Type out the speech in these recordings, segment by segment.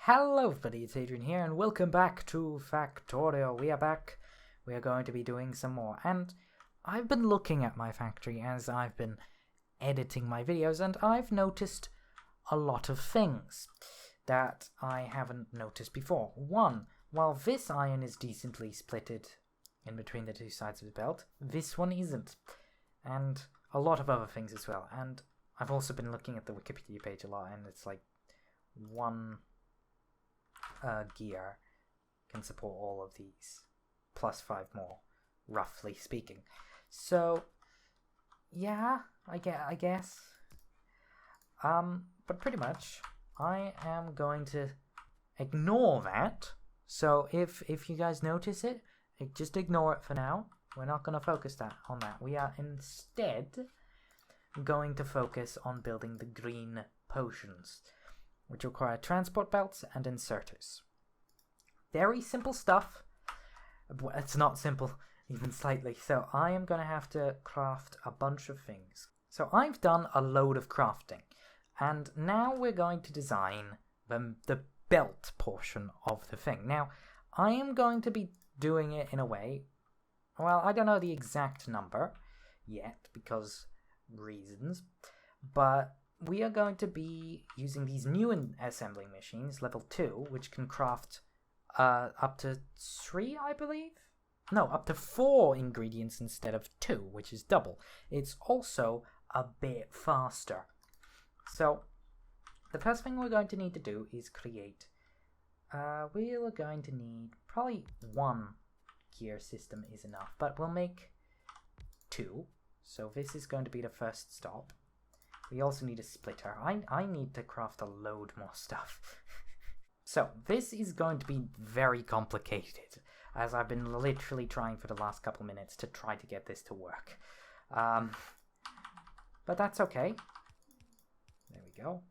Hello everybody, it's Adrian here and welcome back to Factorio. We are back. We are going to be doing some more, and I've been looking at my factory as I've been editing my videos, and I've noticed a lot of things that I haven't noticed before. One, while this iron is decently splitted in between the two sides of the belt, this one isn't, and a lot of other things as well. And I've also been looking at the Wikipedia page a lot, and it's like one gear can support all of these, plus 5 more, roughly speaking. So, yeah, I guess. But pretty much, I am going to ignore that. So if you guys notice it, just ignore it for now. We're not going to focus on that. We are instead going to focus on building the green potions, which require transport belts and inserters. Very simple stuff. It's not simple, even slightly. So I am going to have to craft a bunch of things. So I've done a load of crafting. And now we're going to design the belt portion of the thing. Now, I am going to be doing it in a way, well, I don't know the exact number yet, because reasons, but we are going to be using these new assembling machines, level 2, which can craft up to 3, I believe? No, up to 4 ingredients instead of 2, which is double. It's also a bit faster. So, the first thing we're going to need to do is create, we are going to need, probably 1 gear system is enough, but we'll make 2. So this is going to be the first stop. We also need a splitter. I need to craft a load more stuff. So, this is going to be very complicated, as I've been literally trying for the last couple minutes to try to get this to work. But that's okay. There we go.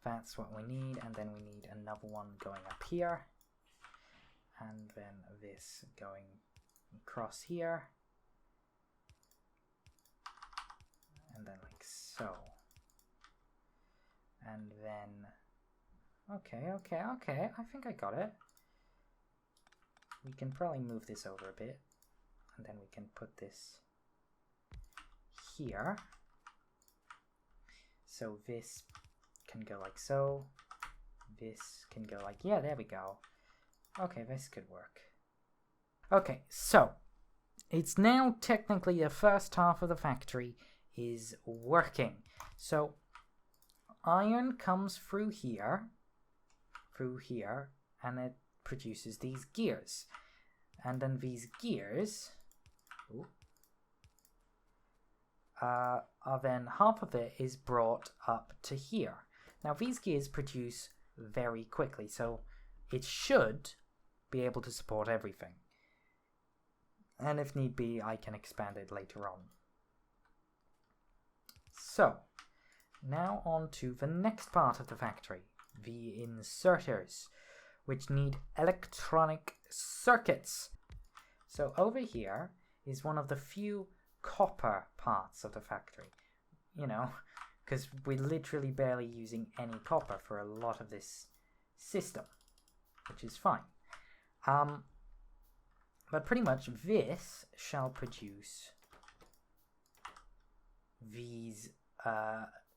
That's what we need, and then we need another one going up here. And then this going across here. And then like so. And then, okay, I think I got it. We can probably move this over a bit, and then we can put this here. So this can go like so. This can go like, yeah, there we go. Okay, this could work. Okay, so it's now technically the first half of the factory is working. So iron comes through here, and it produces these gears. And then these gears are then half of it is brought up to here. Now these gears produce very quickly, so it should be able to support everything. And if need be, I can expand it later on. So, now on to the next part of the factory, the inserters, which need electronic circuits. So over here is one of the few copper parts of the factory, you know, because we're literally barely using any copper for a lot of this system, which is fine. But pretty much this shall produce these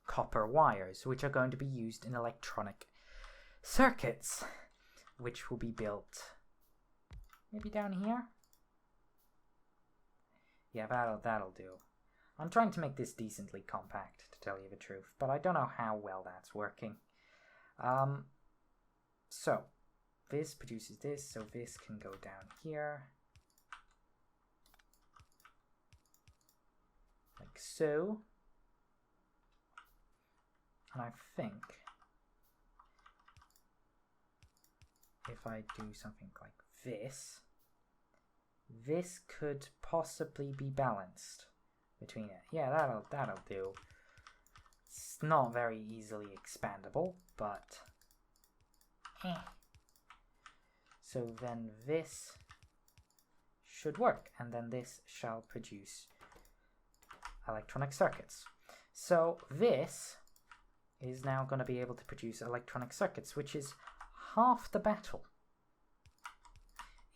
copper wires, which are going to be used in electronic circuits, which will be built maybe down here. Yeah, that'll do. I'm trying to make this decently compact, to tell you the truth, but I don't know how well that's working. So this produces this, so this can go down here, like so. And I think if I do something like this, this could possibly be balanced between it. Yeah, that'll do. It's not very easily expandable, but so then this should work, and then this shall produce electronic circuits. So this is now going to be able to produce electronic circuits, which is half the battle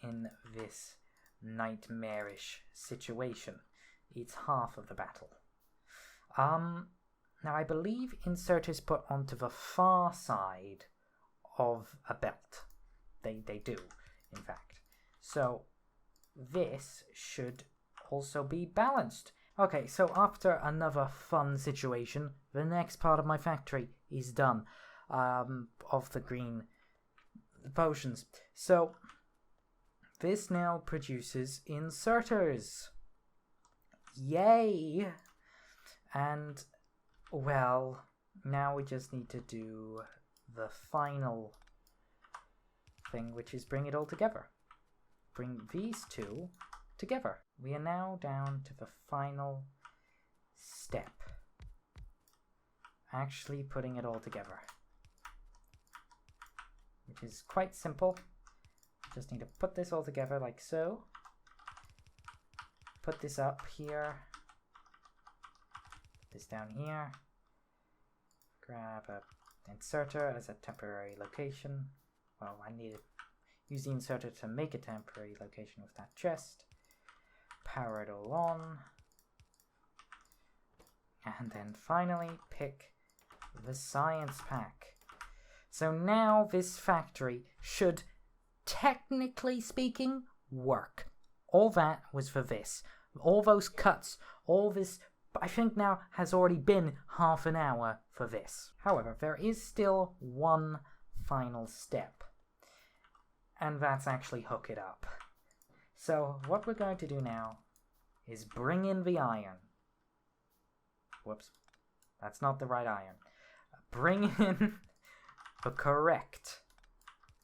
in this nightmarish situation. It's half of the battle. Now I believe insert is put onto the far side of a belt. They do, in fact. So this should also be balanced. Okay, so after another fun situation, the next part of my factory is done, of the green potions. So this now produces inserters. Yay! And, well, now we just need to do the final thing, which is bring it all together. Bring these two together. We are now down to the final step. Actually putting it all together. Which is quite simple. Just need to put this all together like so. Put this up here. Put this down here. Grab a inserter as a temporary location. Well, I need to use the inserter to make a temporary location with that chest. Power it all on. And then finally pick the science pack. So now this factory should, technically speaking, work. All that was for this. All those cuts, all this, I think now has already been half an hour for this. However, there is still one final step. And that's actually hook it up. So what we're going to do now is bring in the iron. Whoops, that's not the right iron. Bring in the correct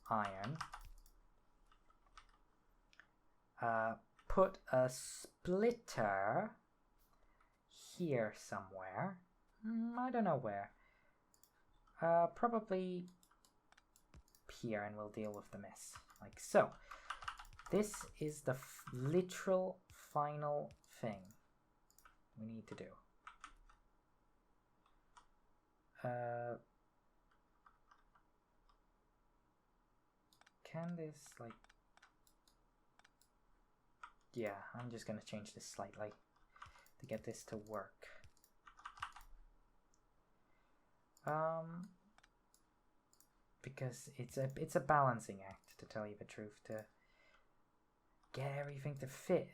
iron. Put a splitter here somewhere. I don't know where. Probably here, and we'll deal with the mess. Like so. This is the literal final thing we need to do. Can this, like... Yeah, I'm just going to change this slightly to get this to work. Because it's a balancing act, to tell you the truth, to get everything to fit,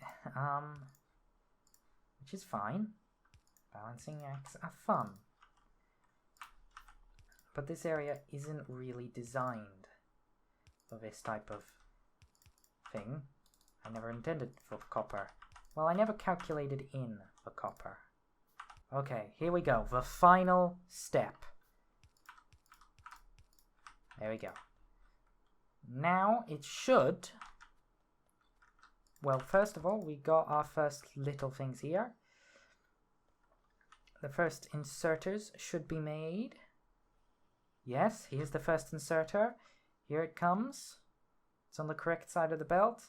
which is fine. Balancing acts are fun. But this area isn't really designed for this type of thing. I never intended for copper. Well, I never calculated in the copper. Okay, here we go. The final step. There we go. Now it should... Well, first of all, we got our first little things here. The first inserters should be made. Yes, here's the first inserter. Here it comes. It's on the correct side of the belt.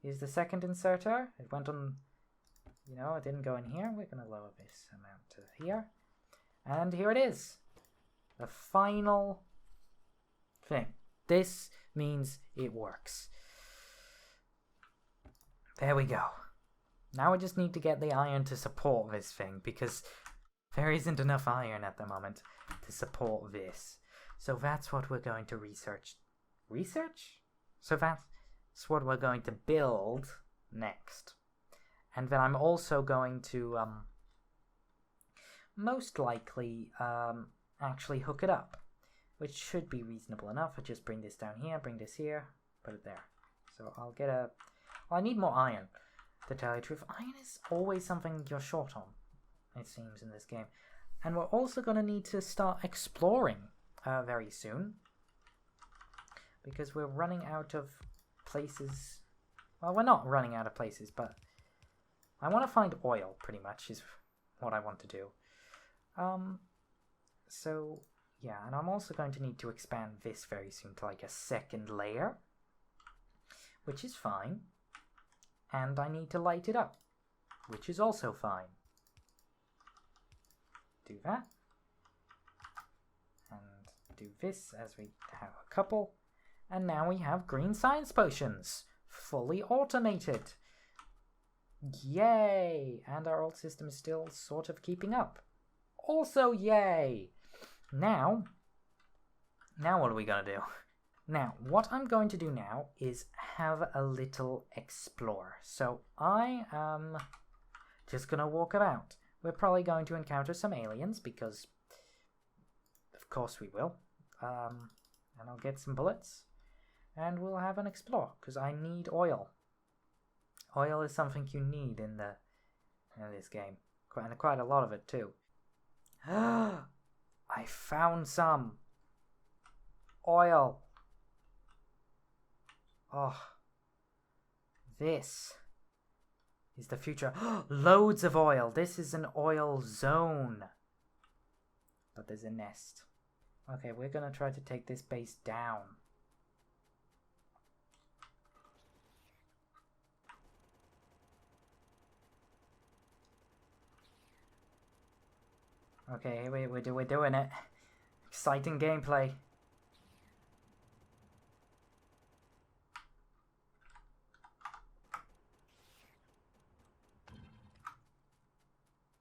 Here's the second inserter. It went on, you know, it didn't go in here. We're going to lower this amount to here. And here it is. The final thing. This means it works. There we go. Now we just need to get the iron to support this thing, because there isn't enough iron at the moment to support this. So that's what we're going to research. Research? So that's what we're going to build next. And then I'm also going to most likely actually hook it up, which should be reasonable enough. I'll just bring this down here, bring this here, put it there. So I'll get a... Well, I need more iron, to tell you the truth. Iron is always something you're short on, it seems, in this game. And we're also going to need to start exploring very soon, because we're running out of places. Well, we're not running out of places, but I want to find oil, pretty much, is what I want to do. So, yeah, and I'm also going to need to expand this very soon to like a second layer, which is fine. And I need to light it up, which is also fine. Do that. do this as we have a couple. And now we have green science potions. Fully automated. Yay! And our old system is still sort of keeping up. Also yay! Now what are we gonna do? Now, what I'm going to do now is have a little explore. So I am just gonna walk about. We're probably going to encounter some aliens because of course we will. And I'll get some bullets and we'll have an explore because I need oil. Oil is something you need in this game. Quite a lot of it too. I found some oil. Oh, this is the future. Loads of oil. This is an oil zone. But there's a nest. Okay, we're gonna try to take this base down. Okay, we're doing it. Exciting gameplay.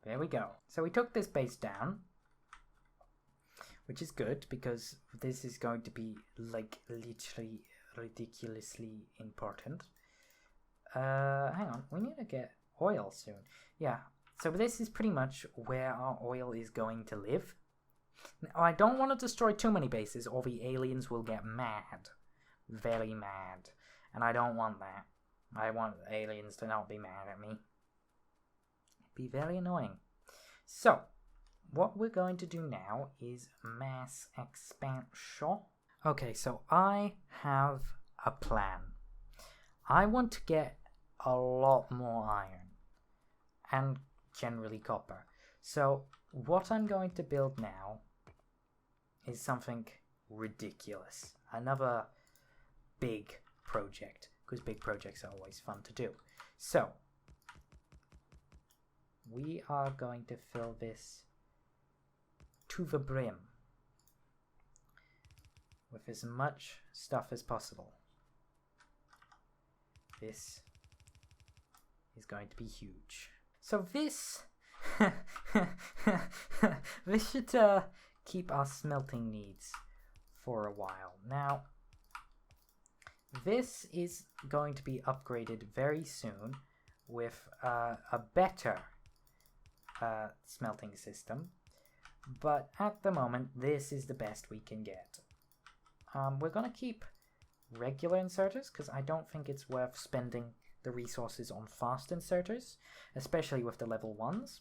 There we go. So we took this base down, which is good because this is going to be like literally ridiculously important. Hang on, we need to get oil soon. Yeah, so this is pretty much where our oil is going to live. Now, I don't want to destroy too many bases or the aliens will get mad. Very mad. And I don't want that. I want aliens to not be mad at me. Be very annoying. So, what we're going to do now is mass expansion. Okay, so I have a plan. I want to get a lot more iron and generally copper. So, what I'm going to build now is something ridiculous. Another big project, because big projects are always fun to do. So, we are going to fill this to the brim with as much stuff as possible. This is going to be huge. So this this should keep our smelting needs for a while. Now, this is going to be upgraded very soon with a better smelting system, but at the moment this is the best we can get. We're gonna keep regular inserters because I don't think it's worth spending the resources on fast inserters, especially with the level 1s.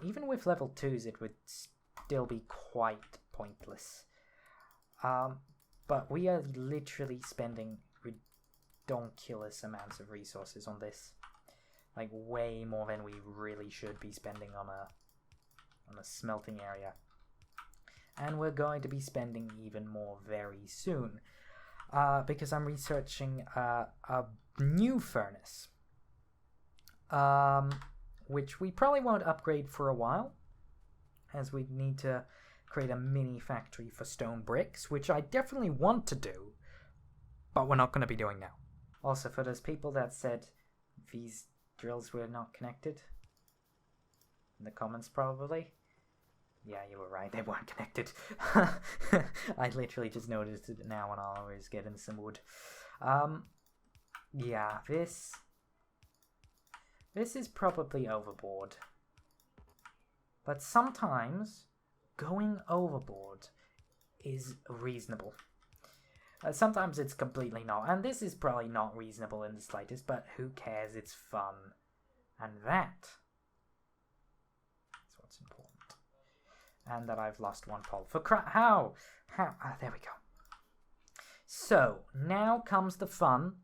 Even with level 2s it would still be quite pointless. But we are literally spending ridiculous amounts of resources on this. Like way more than we really should be spending on a smelting area. And we're going to be spending even more very soon. Because I'm researching a new furnace. Which we probably won't upgrade for a while. As we need to create a mini factory for stone bricks. Which I definitely want to do. But we're not going to be doing now. Also, for those people that said these drills were not connected in the comments probably. Yeah, you were right, they weren't connected. I literally just noticed it now when I was getting some wood. Yeah, this is probably overboard. But sometimes going overboard is reasonable. Sometimes it's completely not, and this is probably not reasonable in the slightest, but who cares, it's fun. And that is what's important. And that I've lost one pole. For how? There we go. So, now comes the fun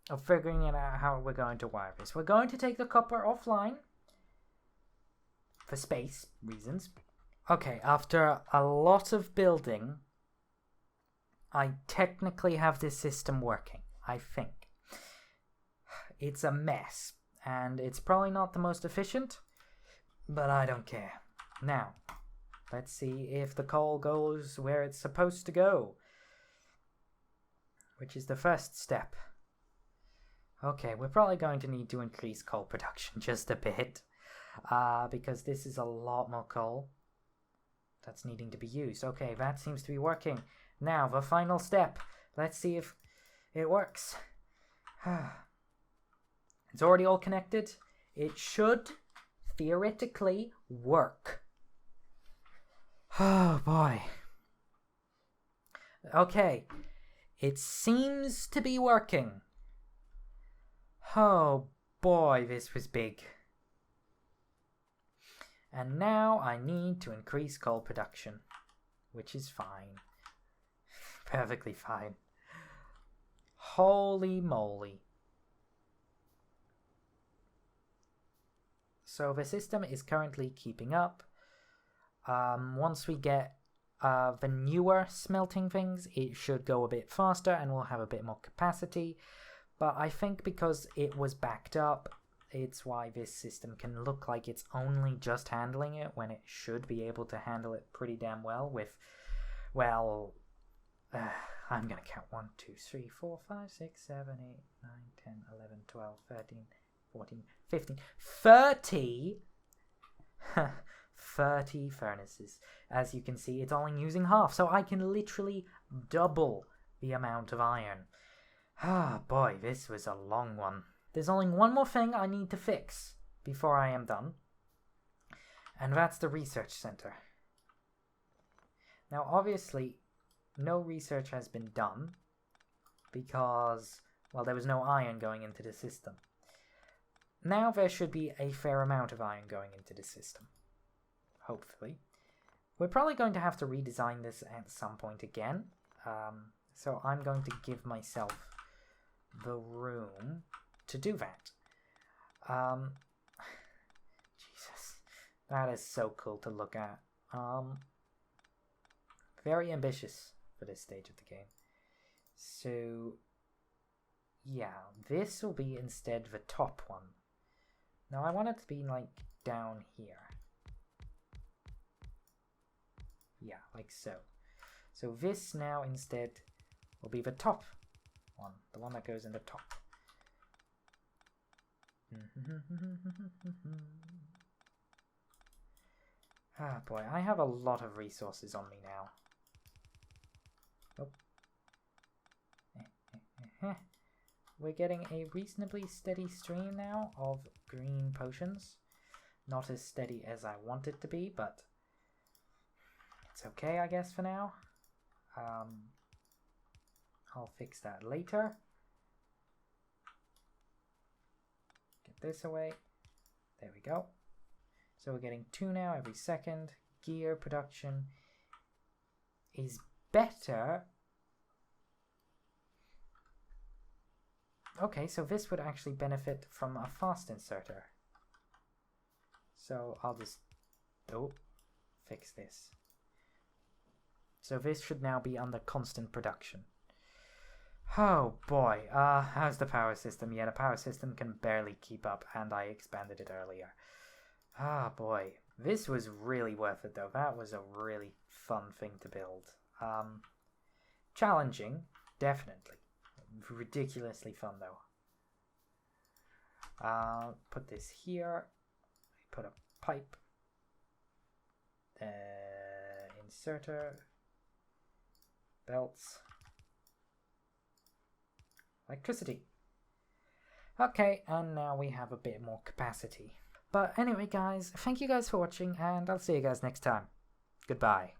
of figuring out how we're going to wire this. We're going to take the copper offline for space reasons. Okay, after a lot of building, I technically have this system working, I think. It's a mess, and it's probably not the most efficient, but I don't care. Now, Let's see if the coal goes where it's supposed to go, which is the first step. Okay, we're probably going to need to increase coal production just a bit, because this is a lot more coal that's needing to be used. Okay, that seems to be working. Now, the final step. Let's see if it works. It's already all connected. It should theoretically work. Oh boy. Okay, it seems to be working. Oh boy, this was big. And now I need to increase coal production, which is fine. Perfectly fine. Holy moly. So the system is currently keeping up. Once we get the newer smelting things, it should go a bit faster and we'll have a bit more capacity. But I think because it was backed up, it's why this system can look like it's only just handling it when it should be able to handle it pretty damn well with, well, I'm going to count 1, 2, 3, 4, 5, 6, 7, 8, 9, 10, 11, 12, 13, 14, 15, 30! 30 furnaces. As you can see, it's only using half, so I can literally double the amount of iron. Ah, boy, this was a long one. There's only one more thing I need to fix before I am done, and that's the research center. Now, obviously, no research has been done because, well, there was no iron going into the system. Now there should be a fair amount of iron going into the system. Hopefully. We're probably going to have to redesign this at some point again. So I'm going to give myself the room to do that. Jesus. That is so cool to look at. Very ambitious for this stage of the game. So, yeah, this will be instead the top one. Now I want it to be like down here. Yeah, like so. So this now instead will be the top one, the one that goes in the top. Ah boy, I have a lot of resources on me now. Oh. We're getting a reasonably steady stream now of green potions. Not as steady as I want it to be, but it's okay, I guess, for now. I'll fix that later. Get this away. There we go. So we're getting 2 now every second. Gear production is better. Okay, so this would actually benefit from a fast inserter. So I'll just fix this. So this should now be under constant production. Oh boy, how's the power system? Yeah, the power system can barely keep up, and I expanded it earlier. Ah boy, this was really worth it though. That was a really fun thing to build. Challenging, definitely. Ridiculously fun though. Put this here. Put a pipe. Inserter. Belts. Electricity. Okay, and now we have a bit more capacity. But anyway guys, thank you guys for watching, and I'll see you guys next time. Goodbye.